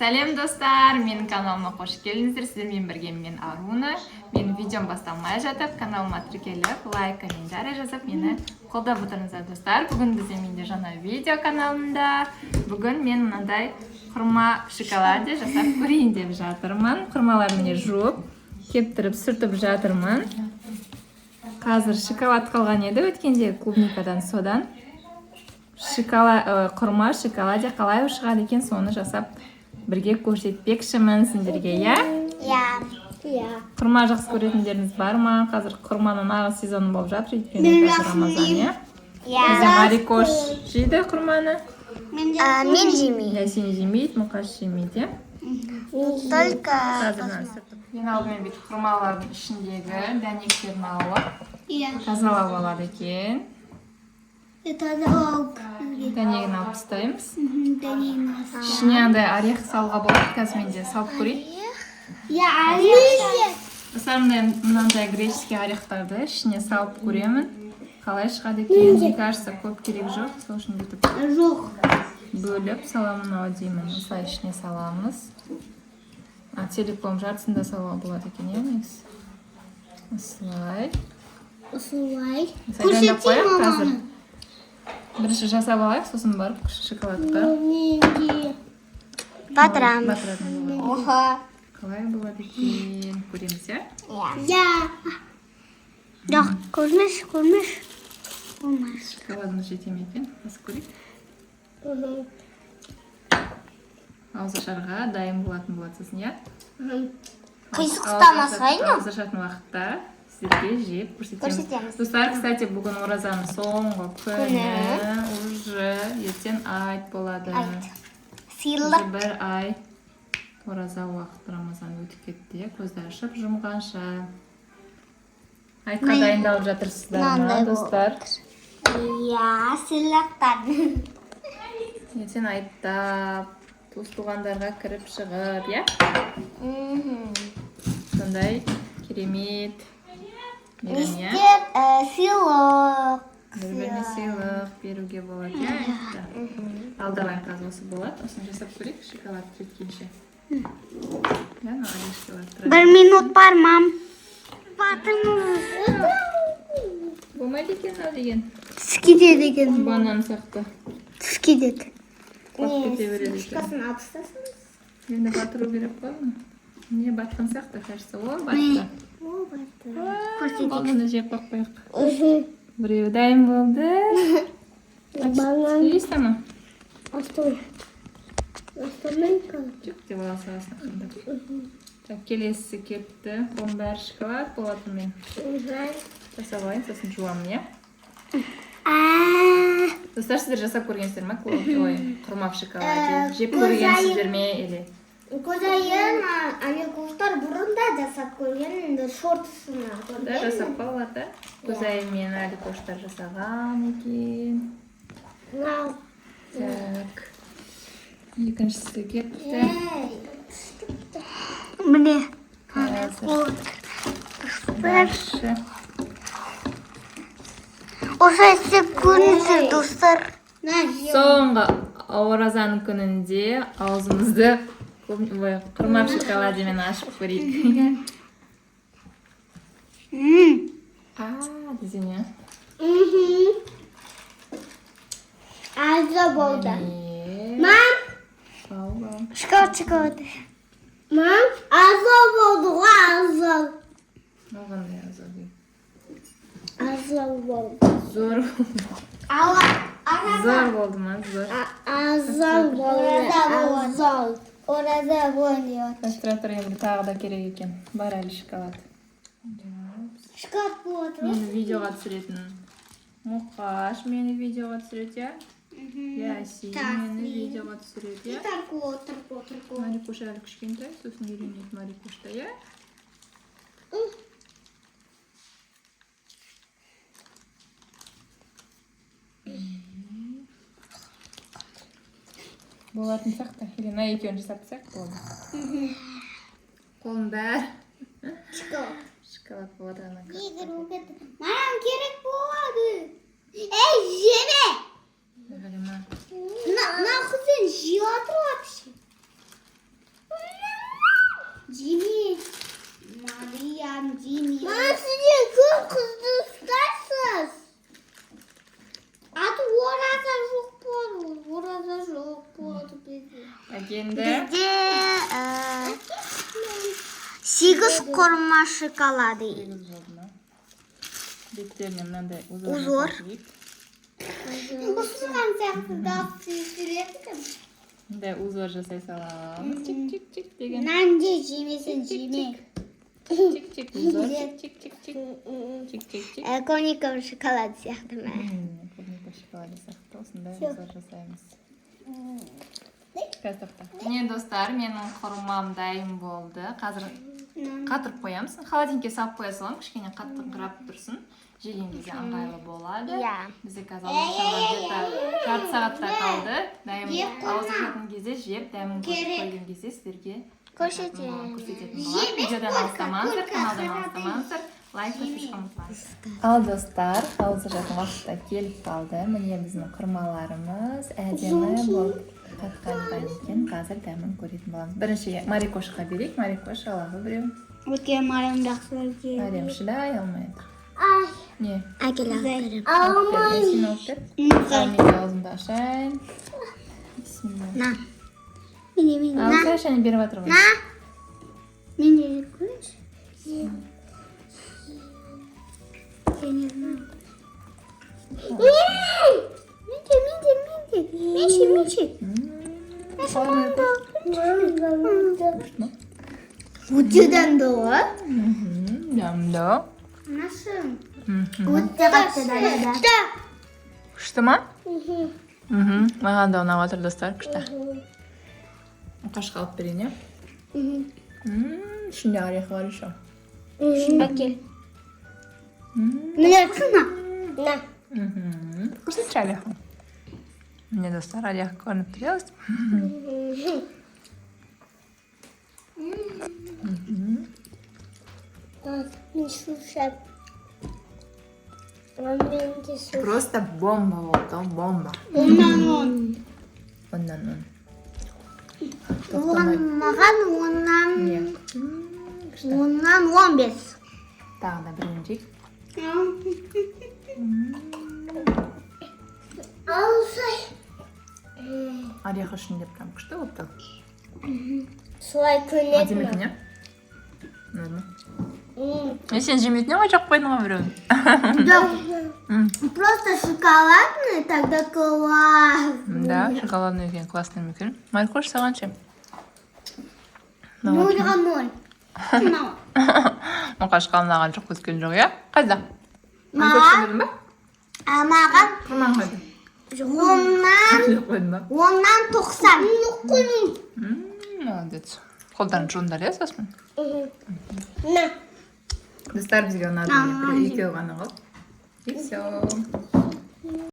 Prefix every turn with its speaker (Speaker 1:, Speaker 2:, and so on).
Speaker 1: Сәлем достар, менің каналыма қош келдіңіздер. Сіздермен бірге мен Аруна. Менің видеом басталмай жатып, каналыма тіркеліп, лайк, комментарий жазып, мені қолдап отырыңыздар достар. Бүгін бізде менде жаңа видео каналымда. Бүгін мен мынандай құрма шоколаде жасап көрейін деп жатырмын. Құрмалар міне жуып, кептіріп, сүртіп жатырмын. Қазір шоколад қалған еді, өткенде клубникадан содан. Құрма шоколаде қалай шығады екен, соны жасап бірге көрсетпекшімін сендерге, иә?
Speaker 2: Иә.
Speaker 1: Құрма жақсы көретіндеріңіз бар ма? Қазір құрманың нағыз сезоны болып жатыр, өйткені қазір Рамазан, иә? Бізде Марикош жейді құрманы?
Speaker 2: Мен жемеймін.
Speaker 1: Сен жемейді, Мұқаш жемейді, иә?
Speaker 2: Только
Speaker 1: Ең алдымен бүйтіп құрмалардың ішіндегі дәнектерін алып, тазалап алады екен. Дәнегін алып тастаймыз. Ішіне андай орех салға болады, қазір менде салып көрейін. Мынандай греческий орехтарды ішіне салып көремін. Қалай шығады екен, мне кажется, көп керек жоқ. Сол үшін бүйтіп бөліп саламын ау деймін. Осылай ішіне саламыз. Телефон жартысында салуға болады екен, иә, негізі. Осылай. Дайындап қояйық қазір. Бірінші жасап алайық, сосын барып шоколадқа
Speaker 2: батырамыз.
Speaker 1: Қалай болады екен, көреміз, иә?
Speaker 2: Жоқ, көрмеш.
Speaker 1: Шоколадымыз жете ме екен, басып көрейік. Ауызашарға дайын болатын болады сосын, иә?
Speaker 2: Қисық ұстамасайын.
Speaker 1: Ауызашатын уақытта сіздерге жеп көрсетеміз. Достар, кстати, бүгін оразаның соңғы күні. Уже ертең айт болады.
Speaker 2: Сыйлық.
Speaker 1: Бір ай ораза уақыт Рамазан өтіп кетті. Көзді ашып жұмғанша. Айтқа дайындалып жатырсыздар ма, достар?
Speaker 2: Иә, сыйлықтан.
Speaker 1: Ертең айттап, туыс-туғандарға кіріп шығып, иә? Сондай керемет.
Speaker 2: Біздер сыйлық.
Speaker 1: Бір-біріне сыйлық беруге болады, иә? Алдаған қазір осы болады. Осыны жасап көрейік, шоколад треткенше.
Speaker 2: Бір минут бар, мам. Батырмыз.
Speaker 1: Болмайды екен, ау деген.
Speaker 2: Түскедеді екен.
Speaker 1: Банан сияқты.
Speaker 2: Түскедеді.
Speaker 1: Қуап кете береді екен.
Speaker 2: Шықасын алып тастасыңыз.
Speaker 1: Енді батыру керек қой ма? Не батқан сияқты, кажется. О, батты. Баланы жеп қақпайық. Біреу дайын болды. Есть ама? Жоқ деп ала саласына қандап. Келесі кетті. Оның бәрі шоколад болатын мен. Жасап алайын, сосын жуамын, иә? Достар, сіздер жасап көргенсіздер ма? Құрмақ шоколаде. Жеп көргенсіздер ме?
Speaker 2: Көзайын, Аликуштар бұрында жасап көрген, шортысына.
Speaker 1: Да, жасап қалады. Көзайын мен Аликуштар жасаған екен. Так. Екіншісі кетті.
Speaker 2: Міне.
Speaker 1: Дальше.
Speaker 2: Осы көрінсіз, достар.
Speaker 1: Соңғы оразаның күнінде аузымызды құрмақ шоколадемен ашып көрейік. Дезіне.
Speaker 2: Аза болды. Мам, шоколад. Мам, аза болды ғой, аза.
Speaker 1: Оғандай аза дейм.
Speaker 2: Аза болды.
Speaker 1: Зор. Зор болды ма? Зор.
Speaker 2: Аза болды. Ораза болды.
Speaker 1: Концентратор енді тағы да керек екен. Бар әлі шоколад.
Speaker 2: Шоколад болды.
Speaker 1: Мені видеоға түсіретін Мұқаш мені видеоға түсіреді, иә? Яси мені видеоға түсіреді, иә? Марикуш әлі кішкентай, сосын үйренеді Марикушта, иә? Болатын сияқты. Елена екеуін жасап сияқты болды. Қолын бәрі. Шоколад болады ана.
Speaker 2: Мам, керек болады. Ей, жеме!
Speaker 1: Галима.
Speaker 2: Нахуй сен жеп жатыр вообще.
Speaker 1: Әкенде.
Speaker 3: Бізде 8 құрма шоколады.
Speaker 1: Беттеріне мынандай
Speaker 3: Узор.
Speaker 2: Бұсыған сияқты дауыс сөйледі.
Speaker 1: Мындай узор жасай саламыз. Чик-чик-чик деген.
Speaker 2: Нанде жемесін жеме.
Speaker 1: Чик-чик узор. Чик-чик-чик. Чик-чик-чик.
Speaker 3: Коника шоколад сияқты ма?
Speaker 1: Клубника шоколады сияқты осындай узор жасаймыз. Қазір тоқта. Міне достар, менің құрмам дайын болды. Қазір қатырып қоямыз. Холодильникке салып қоя салам, кішкене қаттыңқырап тұрсын. Жеген кезде ыңғайлы болады. Бізде қазір жарты сағатта қалды. Дайым ауыз ашатын кезде жеп, дәмін көріп қойған кезде сіздерге көрсететін болады. Видеодан алыстамаңыздар, каналдан алыстамаңыздар. Лайк қосып ұмытпаңыз. Ал достар, ауыз ашатын уақытта келіп қалды. Міне біздің құрмаларымыз әдемі болып қатқаннан кейін қазір дәмін көретін боламыз. Бірінші Марикошқа берейік. Марикош алағы біреу.
Speaker 3: Өткен Мариям жақсы өткен.
Speaker 1: Мариям шыдай алмайды. Не?
Speaker 3: Әкел алып
Speaker 1: Алмай. Сен алып бер. Мен аузымды ашайын. Бисмилла.
Speaker 3: На. Мен.
Speaker 1: Ауыз аш, және беріп жатыр ғой.
Speaker 3: На. Мен де көрші. Менше. Өтеден доғы.
Speaker 1: Дәмді.
Speaker 3: Насың? Өтте қатты да.
Speaker 1: Күшті ма? Маған да ұнап отыр достар, күшті. Қашқа алып берейін, е? Ішінде орехи бар еще.
Speaker 3: Әкел. Міне қына. На.
Speaker 1: Көрсетші орехи. Міне достар, орехи көрініп тұр.
Speaker 2: Мен шушап. Мен де шушап.
Speaker 1: Просто бомба болды, бомба.
Speaker 3: Оннан.
Speaker 1: Оннан.
Speaker 3: Маған оннан 15.
Speaker 1: Тағы да бірін жейік.
Speaker 2: Алсай.
Speaker 1: Орехи ішінде прям күшті болып тұр.
Speaker 2: Солай көлет.
Speaker 1: Әдемі екен, е? Сен жемейтін ғой, жоқ қойдың ғой біреуін.
Speaker 3: Просто шоколадный, тогда класс.
Speaker 1: Да, шоколадный екен, классный екен. Марикош, саған ше?
Speaker 3: 0-ға 0.
Speaker 1: Мұқашқа алынаған жоқ өткен жоқ, е? Қайда?
Speaker 3: Маған? Маған
Speaker 1: Құрман қойды.
Speaker 3: оннан 90.
Speaker 1: Молодец. Қолдарын жуындар, е, сосын?
Speaker 2: На.
Speaker 1: Достар бізге ұнады. Екеу ғана ғой. И все.